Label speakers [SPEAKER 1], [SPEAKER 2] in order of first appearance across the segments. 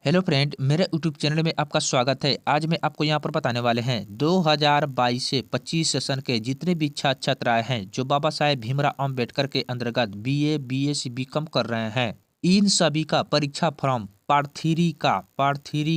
[SPEAKER 1] Hello friend, मेरे YouTube channel में आपका स्वागत है। आज मैं आपको यहाँ पर बताने वाले हैं 2022 से 25 सेशन के जितने भी छात्र छात्राएं हैं जो बाबा साहेब भीमराव अम्बेडकर के अंतर्गत बीए, बीएससी, बीकॉम कर रहे हैं, इन सभी का परीक्षा फॉर्म पार्ट 3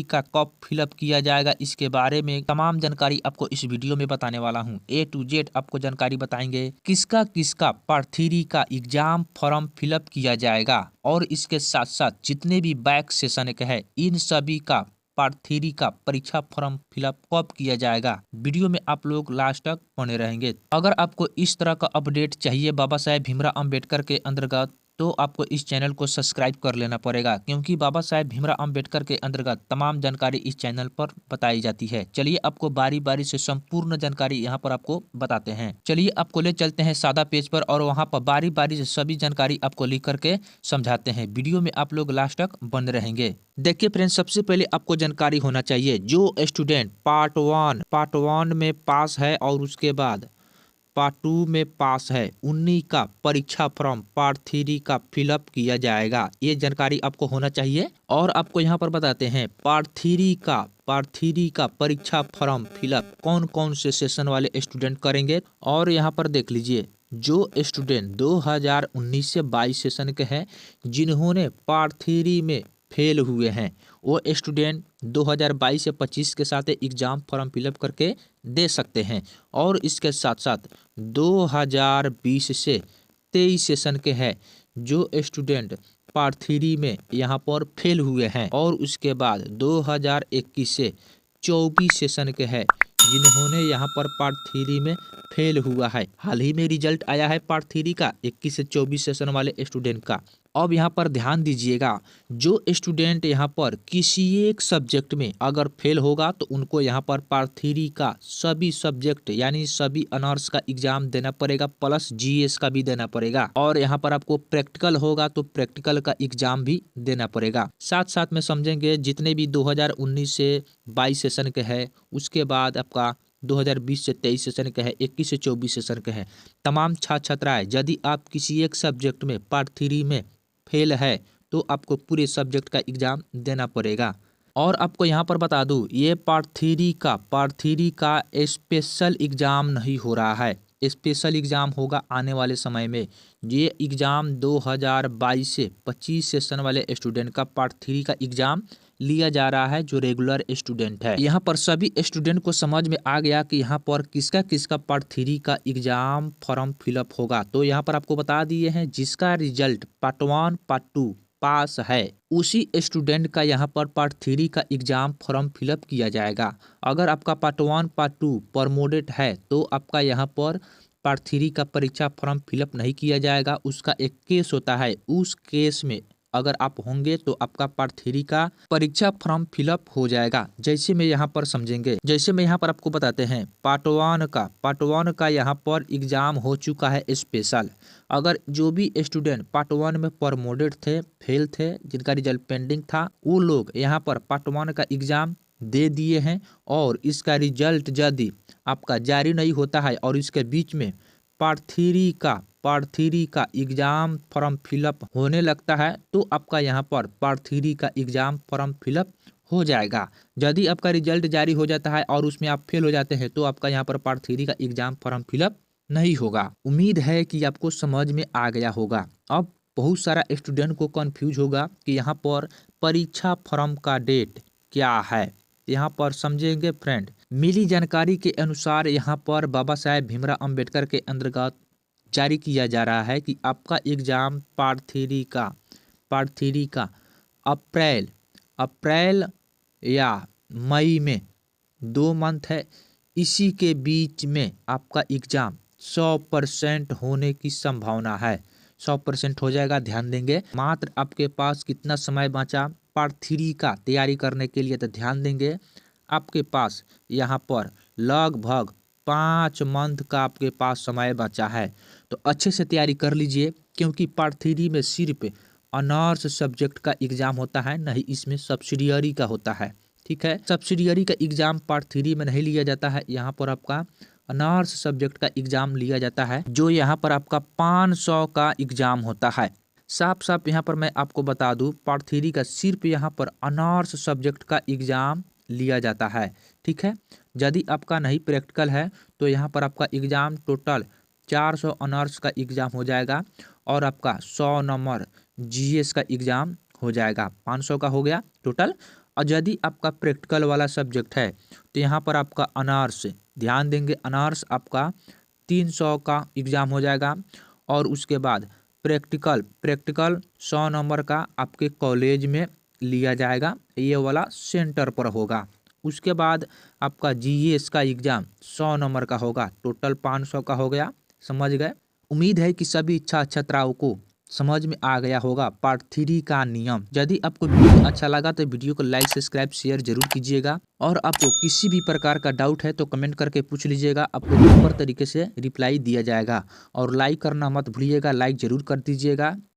[SPEAKER 1] का कब फिलअप किया जाएगा, इसके बारे में तमाम जानकारी आपको इस वीडियो में बताने वाला हूं। ए टू जेड आपको जानकारी बताएंगे किसका किसका पार्ट 3 का एग्जाम फॉर्म फिलअप किया जाएगा, और इसके साथ साथ जितने भी बैक सेशन के हैं इन सभी का पार्ट 3 का परीक्षा फॉर्म फिलअप कब किया जाएगा। वीडियो में आप लोग लास्ट तक बने रहेंगे। अगर आपको इस तरह का अपडेट चाहिए बाबा साहेब भीमराव अम्बेडकर के अंतर्गत, तो आपको इस चैनल को सब्सक्राइब कर लेना पड़ेगा, क्योंकि बाबा साहेब भीमराव अम्बेडकर के अंतर्गत तमाम जानकारी इस चैनल पर बताई जाती है। चलिए आपको बारी बारी से संपूर्ण जानकारी यहाँ पर आपको बताते हैं। चलिए आपको ले चलते हैं सादा पेज पर, और वहाँ पर बारी बारी से सभी जानकारी आपको लिख करके समझाते हैं। वीडियो में आप लोग लास्ट तक बने रहेंगे। देखिए फ्रेंड्स, सबसे पहले आपको जानकारी होना चाहिए जो स्टूडेंट पार्ट 1 में पास है और उसके बाद पार्ट 2 में पास है, उन्हीं का परीक्षा फॉर्म पार्ट 3 का फिलअप किया जाएगा। ये जानकारी आपको होना चाहिए। और आपको यहाँ पर बताते हैं पार्ट 3 का परीक्षा फॉर्म फिलअप कौन कौन से सेशन वाले स्टूडेंट करेंगे। और यहाँ पर देख लीजिए, जो स्टूडेंट 2019 से 22 सेशन के हैं जिन्होंने पार्ट 3 में फेल हुए हैं, वो स्टूडेंट 2022 से 25 के साथ एग्जाम फॉर्म फिलअप करके दे सकते हैं। और इसके साथ साथ 2020 से 23 सेशन के हैं जो स्टूडेंट पार्ट 3 में यहाँ पर फेल हुए हैं, और उसके बाद 2021 से 24 सेशन के हैं जिन्होंने यहाँ पर पार्ट 3 में फेल हुआ है। हाल ही में रिजल्ट आया है पार्ट 3 का 21 से 24 सेशन वाले स्टूडेंट का। अब यहाँ पर ध्यान दीजिएगा, जो स्टूडेंट यहाँ पर किसी एक सब्जेक्ट में अगर फेल होगा तो उनको यहाँ पर पार्ट 3 का सभी सब्जेक्ट यानी सभी ऑनर्स का एग्जाम देना पड़ेगा, प्लस जीएस का भी देना पड़ेगा। और यहाँ पर आपको प्रैक्टिकल होगा तो प्रैक्टिकल का एग्जाम भी देना पड़ेगा। साथ साथ में समझेंगे जितने भी 2019 से 22 सेशन के हैं, उसके बाद आपका 2020 से 23 सेशन के है, 21 से 24 सेशन के है, तमाम छात्र छात्राएं यदि आप किसी एक सब्जेक्ट में पार्ट 3 में फेल है तो आपको पूरे सब्जेक्ट का एग्जाम देना पड़ेगा। और आपको यहाँ पर बता दूँ, ये पार्ट 3 का स्पेशल एग्ज़ाम नहीं हो रहा है, स्पेशल एग्ज़ाम होगा आने वाले समय में। ये एग्ज़ाम 2022 से 25 सेशन वाले स्टूडेंट का पार्ट 3 का एग्ज़ाम लिया जा रहा है जो रेगुलर स्टूडेंट है। यहाँ पर सभी स्टूडेंट को समझ में आ गया कि यहाँ पर किसका किसका पार्ट 3 का एग्जाम फॉर्म फिलअप होगा। तो यहाँ पर आपको बता दिए हैं, जिसका रिजल्ट पार्ट 1 पार्ट 2 पास है उसी स्टूडेंट का यहाँ पर पार्ट 3 का एग्जाम फॉर्म फिलअप किया जाएगा। अगर आपका पार्ट 1 पार्ट 2 प्रमोटेड है तो आपका यहाँ पर पार्ट 3 का परीक्षा फॉर्म फिलअप नहीं किया जाएगा। उसका एक केस होता है, उस केस में अगर आप होंगे तो आपका पार्ट 3 का परीक्षा फॉर्म फिलअप हो जाएगा। जैसे मैं यहाँ पर समझेंगे, जैसे मैं यहाँ पर आपको बताते हैं, पार्ट 1 का यहाँ पर एग्जाम हो चुका है स्पेशल। अगर जो भी स्टूडेंट पार्ट 1 में प्रमोटेड थे, फेल थे, जिनका रिजल्ट पेंडिंग था, वो लोग यहाँ पर पार्ट 1 का एग्जाम दे दिए हैं। और इसका रिजल्ट यदि आपका जारी नहीं होता है और इसके बीच में पार्ट 3 का एग्जाम फॉर्म फिलअप होने लगता है तो आपका यहाँ पर पार्ट 3 का एग्जाम फॉर्म फिलअप हो जाएगा। यदि आपका रिजल्ट जारी हो जाता है और उसमें आप फेल हो जाते हैं तो आपका यहाँ पर पार्ट 3 का एग्जाम फॉर्म फिलअप नहीं होगा। उम्मीद है कि आपको समझ में आ गया होगा। अब बहुत सारा स्टूडेंट को कंफ्यूज होगा कि यहाँ पर परीक्षा फॉर्म का डेट क्या है। यहाँ पर समझेंगे फ्रेंड, मिली जानकारी के अनुसार यहाँ पर बाबा साहेब भीमराव अम्बेडकर के अंतर्गत जारी किया जा रहा है कि आपका एग्जाम पार्ट 3 का अप्रैल या मई में 2 मंथ है, इसी के बीच में आपका एग्जाम 100% होने की संभावना है। 100% हो जाएगा, ध्यान देंगे। मात्र आपके पास कितना समय बचा पार्ट 3 का तैयारी करने के लिए, तो ध्यान देंगे आपके पास यहाँ पर लगभग 5 मंथ का आपके पास समय बचा है। तो अच्छे से तैयारी कर लीजिए, क्योंकि पार्ट 3 में सिर्फ ऑनर्स सब्जेक्ट का एग्जाम होता है, नहीं इसमें सब्सिडियरी का होता है। ठीक है, सब्सिडियरी का एग्जाम पार्ट 3 में नहीं लिया जाता है, यहाँ पर आपका ऑनर्स सब्जेक्ट का एग्जाम लिया जाता है, जो यहाँ पर आपका 500 का एग्जाम होता है। साफ साफ यहाँ पर मैं आपको बता दूँ, पार्ट 3 का सिर्फ यहाँ पर ऑनर्स सब्जेक्ट का एग्ज़ाम लिया जाता है। ठीक है, यदि आपका नहीं प्रैक्टिकल है तो यहाँ पर आपका एग्ज़ाम टोटल 400 ऑनर्स का एग्ज़ाम हो जाएगा और आपका 100 नंबर जीएस का एग्ज़ाम हो जाएगा, 500 का हो गया टोटल। और यदि आपका प्रैक्टिकल वाला सब्जेक्ट है तो यहाँ पर आपका ऑनर्स, ध्यान देंगे, ऑनर्स आपका 300 का एग्ज़ाम हो जाएगा और उसके बाद प्रैक्टिकल 100 नंबर का आपके कॉलेज में लिया जाएगा, ये वाला सेंटर पर होगा। उसके बाद आपका जीएस का एग्ज़ाम 100 नंबर का होगा, टोटल 500 का हो गया। समझ गए? उम्मीद है कि सभी छात्राओं को समझ में आ गया होगा पार्ट 3 का नियम। यदि आपको वीडियो अच्छा लगा तो वीडियो को लाइक सब्सक्राइब शेयर जरूर कीजिएगा और आपको किसी भी प्रकार का डाउट है तो कमेंट करके पूछ लीजिएगा, आपको प्रॉपर तरीके से रिप्लाई दिया जाएगा। और लाइक करना मत भूलिएगा, लाइक जरूर कर दीजिएगा।